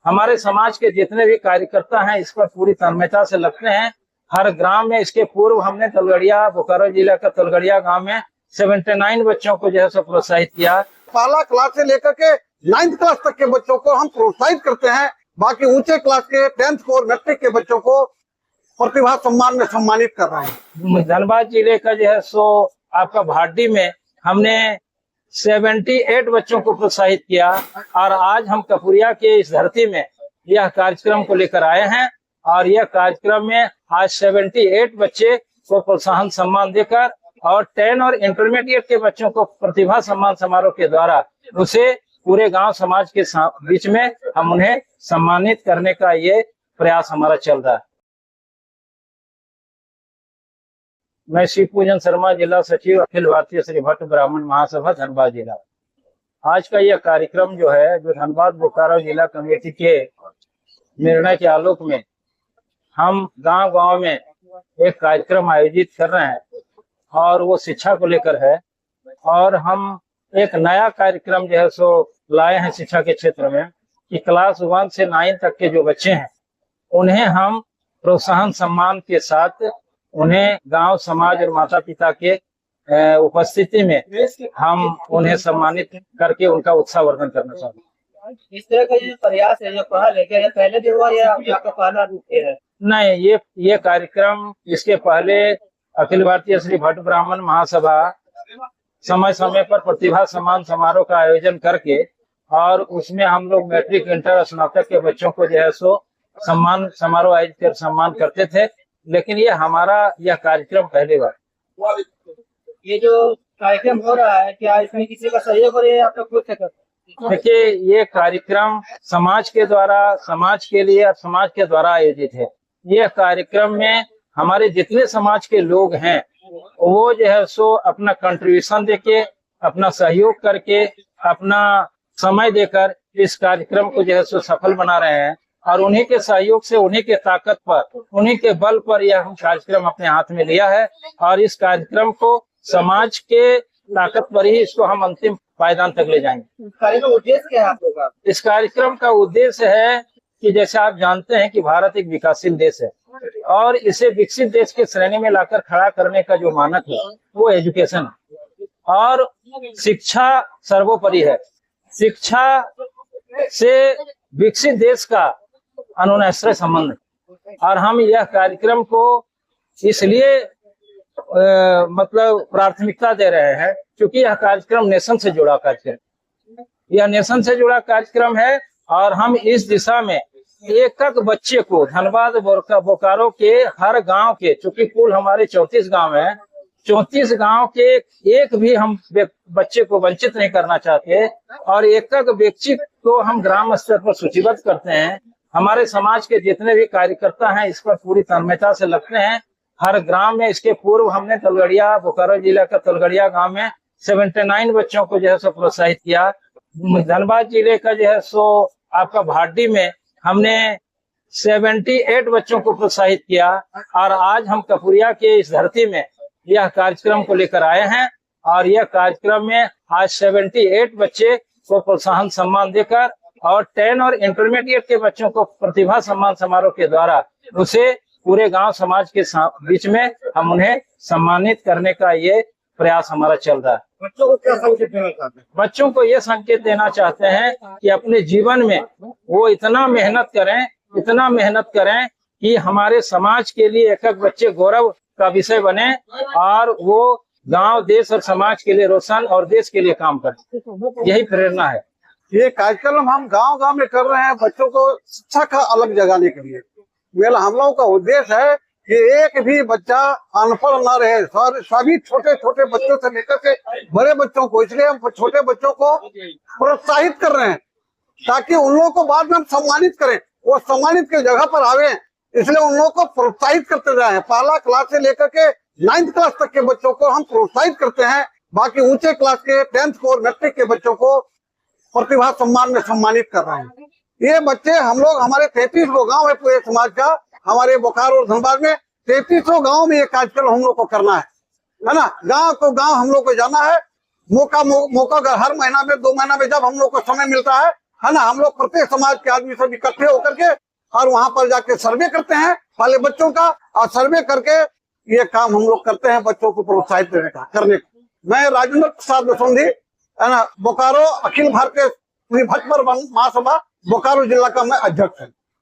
हमारे समाज के जितने भी कार्यकर्ता हैं इस पर पूरी तन्मयता से लगते हैं। हर ग्राम में इसके पूर्व हमने तलगड़िया, बोकारो जिला का तलगड़िया गांव में 79 बच्चों को जो है सो प्रोत्साहित किया। पहला क्लास से लेकर के 9th क्लास तक के बच्चों को हम प्रोत्साहित करते हैं। बाकी ऊंचे क्लास के 10th और मैट्रिक के बच्चों को प्रतिभा सम्मान में सम्मानित कर रहे हैं। धनबाद जिले का जो है सो आपका भाटी में हमने 78 बच्चों को प्रोत्साहित किया और आज हम कपुरिया के इस धरती में यह कार्यक्रम को लेकर आए हैं और यह कार्यक्रम में आज 78 बच्चे को प्रोत्साहन सम्मान देकर और 10 और इंटरमीडिएट के बच्चों को प्रतिभा सम्मान समारोह के द्वारा उसे पूरे गांव समाज के बीच में हम उन्हें सम्मानित करने का ये प्रयास हमारा चल रहा है। मैं शिव पूजन शर्मा, जिला सचिव, अखिल भारतीय श्री भट्ट ब्राह्मण महासभा, धनबाद जिला। आज का यह कार्यक्रम जो है, जो धनबाद बोकारो जिला कमेटी के निर्णय के आलोक में हम गांव गांव में एक कार्यक्रम आयोजित कर रहे हैं और वो शिक्षा को लेकर है और हम एक नया कार्यक्रम जो है सो लाए हैं शिक्षा के क्षेत्र में कि क्लास 1 से 9 तक के जो बच्चे हैं उन्हें हम प्रोत्साहन सम्मान के साथ उन्हें गांव समाज और माता पिता के उपस्थिति में हम उन्हें सम्मानित करके उनका उत्साहवर्धन करना चाहते हैं। इस तरह का ये प्रयास है, जो पहल है, क्या ये पहले भी हुआ या आपका पहला रूप है? नहीं, ये कार्यक्रम इसके पहले अखिल भारतीय श्री भट्ट ब्राह्मण महासभा समय समय पर प्रतिभा सम्मान समारोह का आयोजन करके और उसमें हम लोग मैट्रिक, इंटर, स्नातक के बच्चों को जो है सो सम्मान समारोह आयोजित कर सम्मान करते थे, लेकिन ये हमारा यह कार्यक्रम पहली बार। ये जो कार्यक्रम हो रहा है, क्या इसमें किसी का सहयोग हो रहा है, आप लोग खुद से करते हैं? देखिए, ये कार्यक्रम समाज के द्वारा, समाज के लिए और समाज के द्वारा आयोजित है। ये कार्यक्रम में हमारे जितने समाज के लोग हैं वो जो है सो अपना कंट्रीब्यूशन देके, अपना सहयोग करके, अपना समय देकर इस कार्यक्रम को जो है सो सफल बना रहे हैं और उन्हीं के सहयोग से, उन्हीं के ताकत पर, उन्हीं के बल पर यह हम कार्यक्रम अपने हाथ में लिया है और इस कार्यक्रम को समाज के ताकत पर ही इसको हम अंतिम पायदान तक ले जाएंगे। कार्यक्रम उद्देश्य क्या है आप लोग का? इस कार्यक्रम का उद्देश्य है कि जैसे आप जानते हैं कि भारत एक विकासशील देश है और इसे विकसित देश के श्रेणी में लाकर खड़ा करने का जो मानक है वो एजुकेशन है और शिक्षा सर्वोपरि है। शिक्षा से विकसित देश का अनुनाश्रय संबंध है और हम यह कार्यक्रम को इसलिए मतलब प्राथमिकता दे रहे हैं क्योंकि यह कार्यक्रम नेशन से जुड़ा कार्यक्रम, यह नेशन से जुड़ा कार्यक्रम है और हम इस दिशा में एक बच्चे को धनबाद बोकारो के हर गांव के, चूंकि कुल हमारे 34 गांव हैं, 34 गांव के एक भी हम बच्चे को वंचित नहीं करना चाहते और एक व्यक्ति को हम ग्राम स्तर पर सूचीबद्ध करते हैं। हमारे समाज के जितने भी कार्यकर्ता हैं इस पर पूरी तन्मयता से लगते हैं। हर ग्राम में इसके पूर्व हमने तलगड़िया, बोकारो जिला का तलगड़िया गांव में 79 बच्चों को जो है सो प्रोत्साहित किया। धनबाद जिले का जो है सो आपका भाटी में हमने 78 बच्चों को प्रोत्साहित किया और आज हम कपुरिया के इस धरती में यह कार्यक्रम को लेकर आए हैं और यह कार्यक्रम में आज 78 बच्चे को प्रोत्साहन सम्मान देकर और 10 और इंटरमीडिएट के बच्चों को प्रतिभा सम्मान समारोह के द्वारा उसे पूरे गांव समाज के बीच में हम उन्हें सम्मानित करने का ये प्रयास हमारा चल रहा है। बच्चों को क्या संकेत देना चाहते हैं? बच्चों को ये संकेत देना चाहते हैं कि अपने जीवन में वो इतना मेहनत करें कि हमारे समाज के लिए एक बच्चे गौरव का विषय बने और वो गांव, देश और समाज के लिए रोशन और देश के लिए काम करें। यही प्रेरणा है। ये कार्यक्रम हम गांव गांव में कर रहे हैं बच्चों को शिक्षा का अलग जगाने के लिए। मेरा हम लोगों का उद्देश्य है कि एक भी बच्चा अनपढ़ न रहे। सभी छोटे छोटे बच्चों से लेकर के बड़े बच्चों को, इसलिए हम छोटे बच्चों को प्रोत्साहित कर रहे हैं ताकि उन लोगों को बाद में हम सम्मानित करें, वो सम्मानित की जगह पर आवे, इसलिए उन लोगों को प्रोत्साहित करते जाए। पहला क्लास से लेकर के 9th क्लास तक के बच्चों को हम प्रोत्साहित करते हैं। बाकी ऊंचे क्लास के 10th और मैट्रिक के बच्चों को प्रतिभा सम्मान में सम्मानित कर रहे हैं। ये बच्चे हम लोग, हमारे 33 गांव है पूरे समाज का, हमारे बोकारो और धनबाद में 33 गांव में ये कार्यक्रम हम लोग को करना है ना। गांव को गांव हम लोग को जाना है। मौका हर महीना में 2 महीना में जब हम लोग को समय मिलता है है ना, हम लोग प्रत्येक समाज के आदमी सब इकट्ठे होकर के और वहां पर जाके सर्वे करते हैं पहले बच्चों का, और सर्वे करके ये काम हम लोग करते हैं बच्चों को प्रोत्साहित करने का। मैं राजेंद्र प्रसाद बसुंधी, है ना, बोकारो, अखिल भारतीय भटपर महासभा बोकारो जिला का मैं अध्यक्ष हूँ।